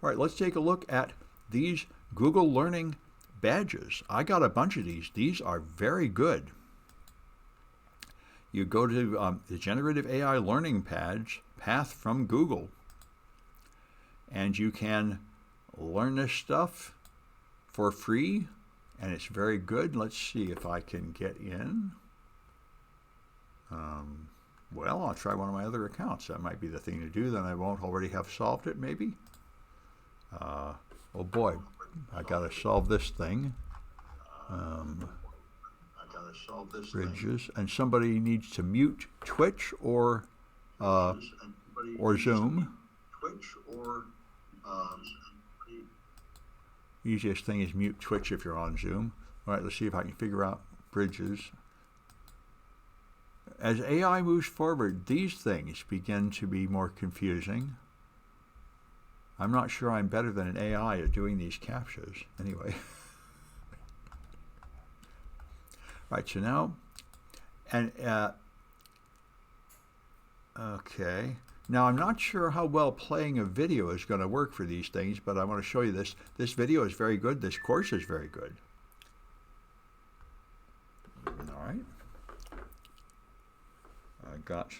All right, let's take a look at these Google Learning badges. I got a bunch of these. These are very good. You go to the Generative AI Learning Badge path from Google, and you can learn this stuff for free, and it's very good. Let's see if I can get in. Well, I'll try one of my other accounts. That might be the thing to do. Then I won't already have solved it, maybe. Oh boy, I gotta solve this thing. Bridges, and somebody needs to mute Twitch or Zoom. Easiest thing is mute Twitch if you're on Zoom. All right, let's see if I can figure out bridges. As AI moves forward, these things begin to be more confusing. I'm not sure I'm better than an AI at doing these CAPTCHAs. Anyway. All right, so now, and okay. Now, I'm not sure how well playing a video is going to work for these things, but I want to show you this. This video is very good. This course is very good. All right. I got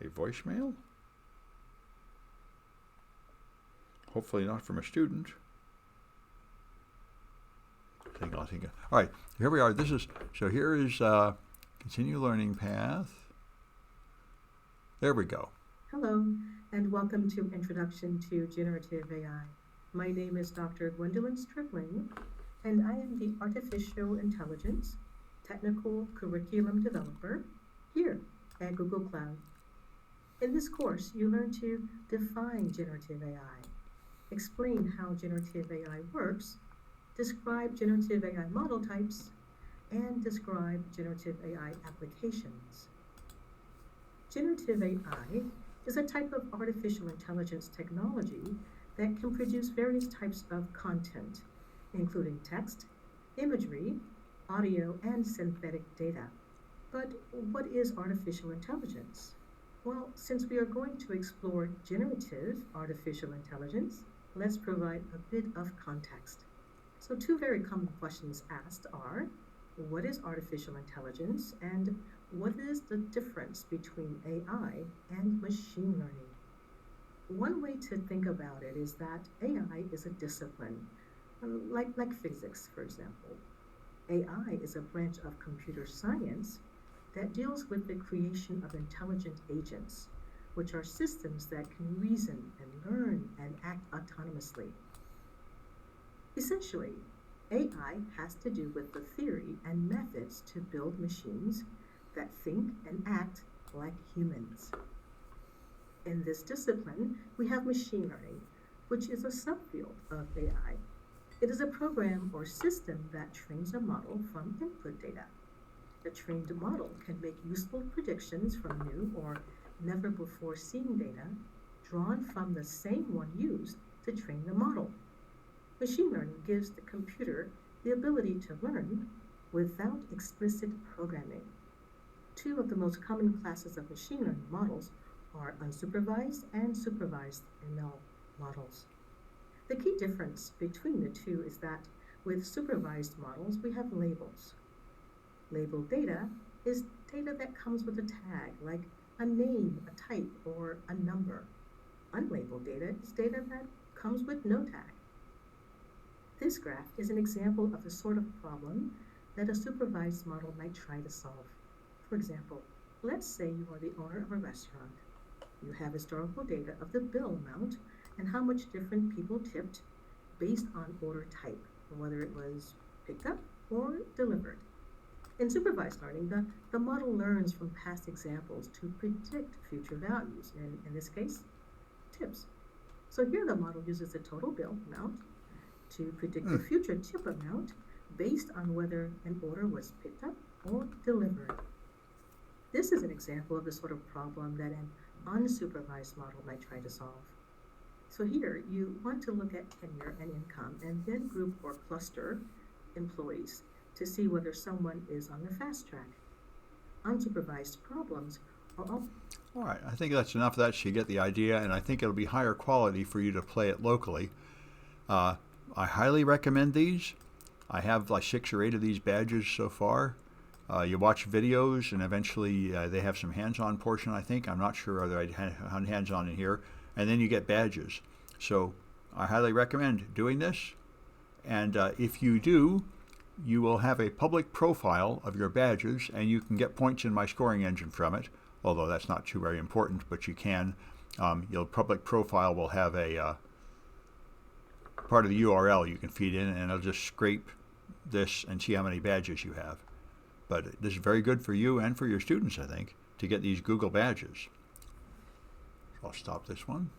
a voicemail. Hopefully not from a student. All right, here we are. So here is continue learning path. There we go. Hello, and welcome to Introduction to Generative AI. My name is Dr. Gwendolyn Stripling, and I am the Artificial Intelligence Technical Curriculum Developer here at Google Cloud. In this course, you learn to define generative AI, explain how generative AI works, describe generative AI model types, and describe generative AI applications. Generative AI is a type of artificial intelligence technology that can produce various types of content, including text, imagery, audio, and synthetic data. But what is artificial intelligence? Well, since we are going to explore generative artificial intelligence, let's provide a bit of context. So two very common questions asked are, what is artificial intelligence, and what is the difference between AI and machine learning? One way to think about it is that AI is a discipline, like physics, for example. AI is a branch of computer science that deals with the creation of intelligent agents, which are systems that can reason and learn and act autonomously. Essentially, AI has to do with the theory and methods to build machines that think and act like humans. In this discipline, we have machine learning, which is a subfield of AI. It is a program or system that trains a model from input data. The trained model can make useful predictions from new or never before seen data drawn from the same one used to train the model. Machine learning gives the computer the ability to learn without explicit programming. Two of the most common classes of machine learning models are unsupervised and supervised ML models. The key difference between the two is that with supervised models, we have labels. Labeled data is data that comes with a tag, like a name, a type, or a number. Unlabeled data is data that comes with no tag. This graph is an example of the sort of problem that a supervised model might try to solve. For example, let's say you are the owner of a restaurant. You have historical data of the bill amount and how much different people tipped based on order type, whether it was picked up or delivered. In supervised learning, the model learns from past examples to predict future values, in this case, tips. So here the model uses the total bill amount to predict the future tip amount based on whether an order was picked up or delivered. This is an example of the sort of problem that an unsupervised model might try to solve. So here you want to look at tenure and income and then group or cluster employees to see whether someone is on the fast track. Unsupervised problems are all. All right, I think that's enough of that so you get the idea, and I think it'll be higher quality for you to play it locally. I highly recommend these. I have like 6 or 8 of these badges so far. You watch videos, and eventually they have some hands-on portion, I think. I'm not sure whether I had hands-on in here. And then you get badges. So I highly recommend doing this. And if you do, you will have a public profile of your badges, and you can get points in my scoring engine from it, although that's not too very important, but you can. Your public profile will have a part of the URL you can feed in, and it'll just scrape this and see how many badges you have. But this is very good for you and for your students, I think, to get these Google badges. So I'll stop this one.